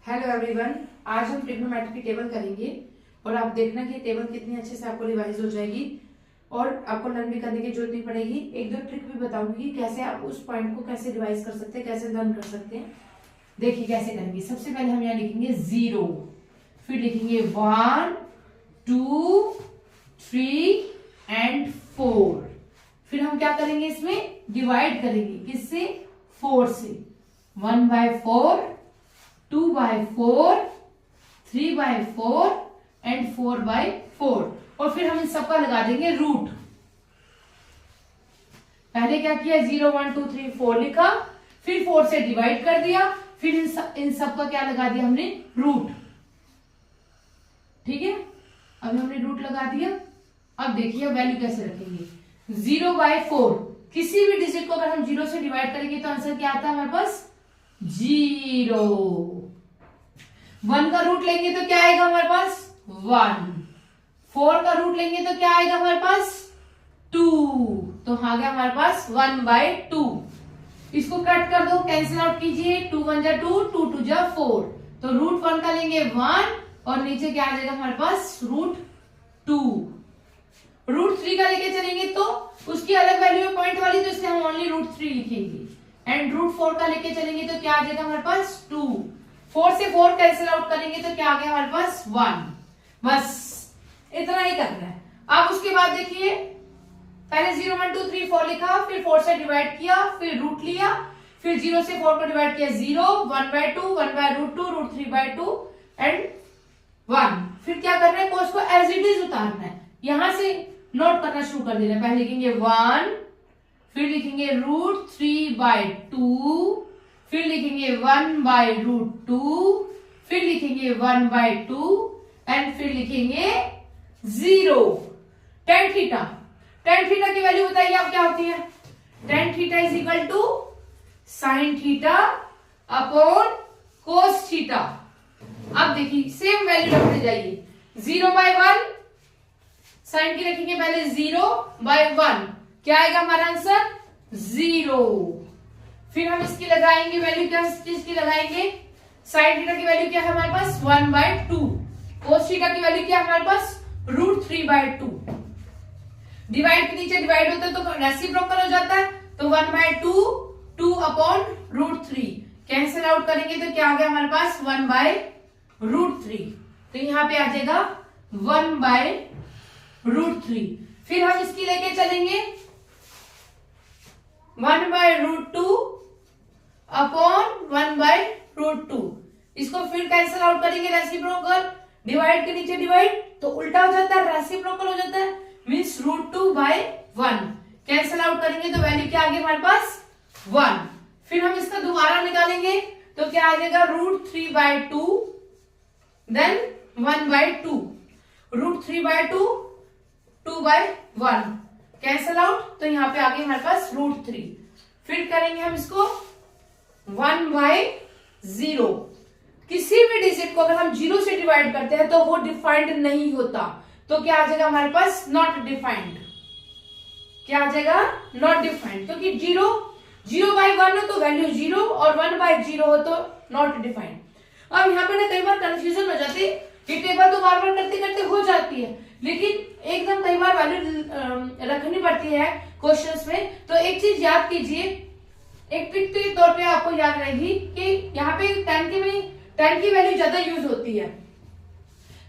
Hello everyone, आज हम trigonometry की टेबल करेंगे और आप देखना कि टेबल कितनी अच्छे से आपको रिवाइज हो जाएगी और आपको लर्न भी करने की जरूरत नहीं पड़ेगी। एक दो ट्रिक भी बताऊंगी कैसे आप उस पॉइंट को कैसे रिवाइज कर सकते हैं, कैसे लर्न कर सकते हैं। देखिए कैसे करेंगे। सबसे पहले हम यहाँ लिखेंगे 0, फिर लिखेंगे 1, 2, 3 एंड 4। फिर हम क्या करेंगे, इसमें डिवाइड करेंगे। किससे? 4 से। 1/4, 2/4, 3/4 एंड 4/4। और फिर हम इन सबका लगा देंगे रूट। पहले क्या किया, 0, 1, 2, 3, 4 लिखा, फिर 4 से डिवाइड कर दिया, फिर इन सब का क्या लगा दिया हमने, रूट। ठीक है, अब हमने रूट लगा दिया। अब देखिए वैल्यू कैसे रखेंगे। 0/4, किसी भी डिजिट को अगर हम 0 से डिवाइड करेंगे तो आंसर क्या आता है हमारे पास, 0। 1 का रूट लेंगे तो क्या आएगा हमारे पास, 1। 4 का रूट लेंगे तो क्या आएगा हमारे पास, 2। तो आ गया हमारे पास 1/2। इसको कट कर दो, कैंसिल आउट कीजिए। 2 1 जा 2, 2 2 जा 4। तो रूट 1 का लेंगे 1 और नीचे क्या आ जाएगा हमारे पास, रूट 2। रूट 3 का लेके चलेंगे तो उसकी अलग वैल्यू है पॉइंट वाली, तो इसलिए हम ओनली रूट 3 लिखेंगे। एंड रूट 4 का लेके चलेंगे तो क्या आ जाएगा हमारे पास, 2। 4 से 4 कैंसिल आउट करेंगे तो क्या आ गया हमारे पास, 1। बस इतना ही करना है। अब उसके बाद देखिए, पहले 0 1 2 3 4 लिखा, फिर 4 से डिवाइड किया, फिर रूट लिया, फिर 0 से 4 को डिवाइड किया, 0, 1/2, 1/√2, √3/2 एंड 1। फिर क्या करना है, कोस को एज इट इज उतारना है। यहां से नोट करना शुरू कर देना। पहले लिखेंगे 1, फिर लिखेंगे √3/2, फिर लिखेंगे 1/√2, फिर लिखेंगे 1/2 एंड फिर लिखेंगे 0। tan थीटा, tan थीटा की वैल्यू बताइए आप क्या होती है। tan theta is equal to sin theta upon cos theta. अब देखिए सेम वैल्यू रखते जाइए। 0/1, साइन की रखेंगे पहले 0/1, क्या आएगा हमारा आंसर, 0। फिर हम इसकी लगाएंगे वैल्यू, क्या इसकी लगाएंगे, साइन थीटा की वैल्यू क्या है हमारे पास, 1/2। कोस थीटा की वैल्यू क्या है हमारे पास, √3/2। डिवाइड के नीचे डिवाइड होता है तो रेसिप्रोकल हो जाता है, तो 1/2, 2/√3 कैंसिल आउट करेंगे तो क्या आ गया हमारे पास, 1/√3। तो यहां पे आ जाएगा 1/√3। फिर हम इसकी लेके चलेंगे 1/√2 अपॉन 1/√2। इसको फिर कैंसिल आउट करेंगे, रेसिप्रोकल, डिवाइड के नीचे डिवाइड तो उल्टा हो जाता है, रेसिप्रोकल हो जाता है, मीन्स √2/1 कैंसिल आउट करेंगे तो वैल्यू क्या आ गई हमारे पास, 1। फिर हम इसका दोबारा निकालेंगे तो क्या आ जाएगा, √3/2 देन 1/2, √3/2 2/1 कैंसल आउट, तो यहाँ पे आ गए हमारे पास √3। फिर करेंगे हम इसको 1/0। किसी भी डिजिट को अगर हम 0 से डिवाइड करते हैं तो वो डिफाइंड नहीं होता, तो क्या आ जाएगा हमारे पास, नॉट डिफाइंड। क्या आ जाएगा, नॉट डिफाइंड, क्योंकि 0/1 हो तो वैल्यू 0 और 1/0 हो तो नॉट डिफाइंड। अब यहाँ पे ना कई बार कंफ्यूजन हो जाती है, ये टेबल तो बार बार करते करते हो जाती है, लेकिन एकदम कई बार वैल्यू रखनी पड़ती है क्वेश्चंस में। तो एक चीज याद कीजिए, एक ट्रिक के तौर पे आपको याद रहेगी कि यहाँ पे tan की वैल्यू ज्यादा यूज होती है,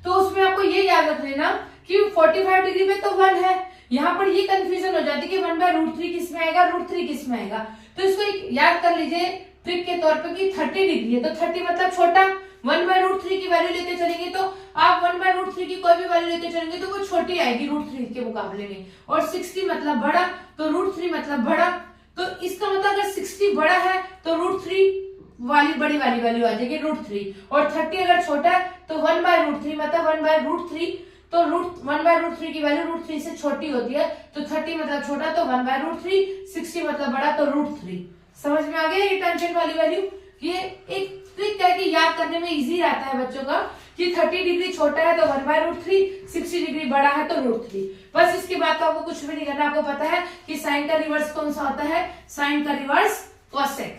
तो उसमें आपको ये याद रख लेना कि 45 डिग्री में तो 1 है। यहाँ पर ये कंफ्यूजन हो जाती है कि 1/√3 किस में आएगा, √3 किस में आएगा। तो इसको एक याद कर लीजिए ट्रिक के तौर पे कि 30 डिग्री है तो 30 मतलब छोटा, 1/√3 की वैल्यू लेते चलेंगे तो आप 1/√3 की कोई भी वैल्यू लेते चलेंगे तो वो छोटी आएगी √3 के मुकाबले में। और 60 मतलब बड़ा, तो √3 मतलब बड़ा, तो इसका मतलब अगर 60 बड़ा है तो √3 वाली बड़ी वाली वैल्यू आ जाएगी √3, और 30 अगर छोटा है तो 1/√3 मतलब 1/√3, तो 1/√3 की वैल्यू √3 से छोटी होती है, तो 30 मतलब छोटा तो 1/√3, 60 मतलब बड़ा तो √3। समझ में आ गया ये टेंजेंट वाली वैल्यू। ये एक ट्रिक है कि याद करने में इजी रहता है बच्चों का कि 30 डिग्री छोटा है तो 1/√3, 60 डिग्री बड़ा है तो √3। बस इसके बाद तो आपको कुछ भी नहीं करना। आपको पता है कि साइन का रिवर्स कौन सा होता है, साइन का रिवर्स कोसेक,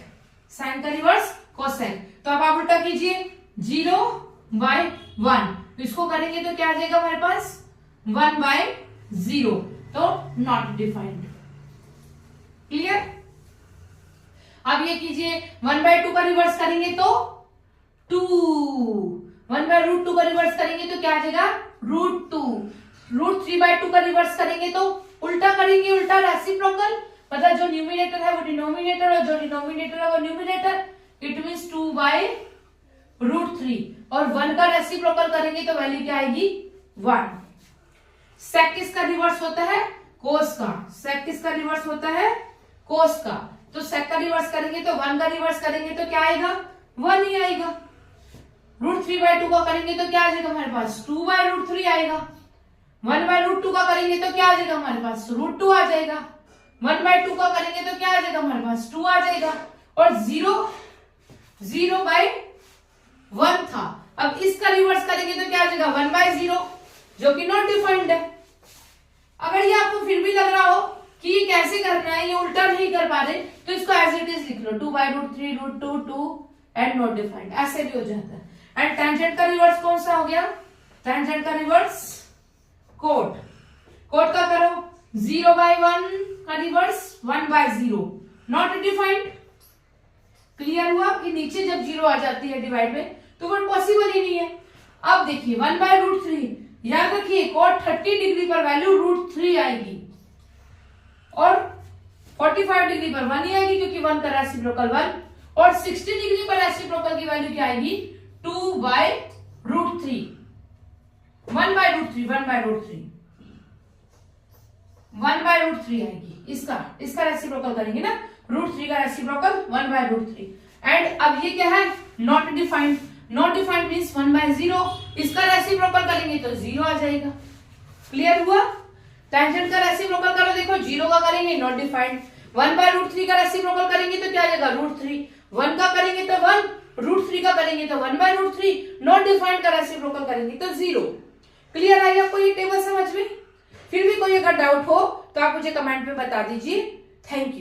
साइन का रिवर्स कोसेक। तो अब आप उल्टा कीजिए, 0/1, इसको करेंगे तो क्या आ जाएगा हमारे पास 1/0, तो नॉट डिफाइंड। क्लियर? अब ये कीजिए 1/2 का रिवर्स करेंगे तो 2, 1/√2 का रिवर्स करेंगे तो क्या आ जाएगा √2, √3/2 का रिवर्स करेंगे तो उल्टा करेंगे, उल्टा रेसिप्रोकल, मतलब जो न्यूमिनेटर है वो डिनोमिनेटर और जो डिनोमिनेटर है वो न्यूमिनेटर, इट मींस 2/√3, और 1 का रेसिप्रोकल करेंगे तो वैल्यू क्या आएगी 1। सेक किसका रिवर्स होता है कोस का, सेक किसका रिवर्स होता है कोस का, तो सेक का रिवर्स करेंगे तो 1 का रिवर्स करेंगे तो क्या आएगा 1 ही आएगा। √3/2 का करेंगे तो क्या आ जाएगा हमारे पास 2/√3 आएगा। 1/√2 का करेंगे तो क्या आ जाएगा हमारे पास √2 आ जाएगा। 1/2 का करेंगे तो क्या आ जाएगा हमारे पास 2 आ जाएगा, और 0/1 था। अब इसका रिवर्स करेंगे तो क्या आ जाएगा 1/0, जो कि नॉट डिफाइंड है। अगर ये आपको फिर भी लग रहा हो कि ये कैसे करना है, ये उल्टा नहीं कर पा रहे, तो इसको एज इट इज लिख लो 2/√3 √2 2 एंड नॉट डिफाइंड, ऐसे भी हो जाता है। एंड टेंजेंट का रिवर्स कौन सा हो गया, टेंजेंट का रिवर्स कोट, कोट का करो 0/1 का रिवर्स 1/0, नॉट डिफाइंड। क्लियर हुआ कि नीचे जब 0 आ जाती है डिवाइड में तो वो पॉसिबल ही नहीं है। अब देखिए 1/√3, याद रखिए कोट 30 डिग्री पर वैल्यू √3 आएगी और 45 डिग्री पर 1 ही आएगी, क्योंकि 1 का रेसिप्रोकल 1, और 60 डिग्री पर रेसिप्रोकल की वैल्यू क्या आएगी 2/√3, 1/√3 आएगी। इसका रेसिप्रोकल करेंगे ना, √3 का रेसिप्रोकल 1/√3। एंड अब ये क्या है not defined, not defined means 1/0, इसका रेसिप्रोकल करेंगे तो 0 आ जाएगा। क्लियर हुआ? टेंजेंट का रेसिप्रोकल करो, देखो 0 का करेंगे नॉट डिफाइंड, 1/√3 का रेसिप्रोकल करेंगे तो क्या आ जाएगा √3, 1 का करेंगे तो 1, √3 का करेंगे तो 1/√3, नॉट डिफाइंड का रेसिप्रोकल करेंगे तो 0। क्लियर आई आपको ये टेबल समझ में? फिर भी कोई अगर डाउट हो तो आप मुझे कमेंट में बता दीजिए। Thank you.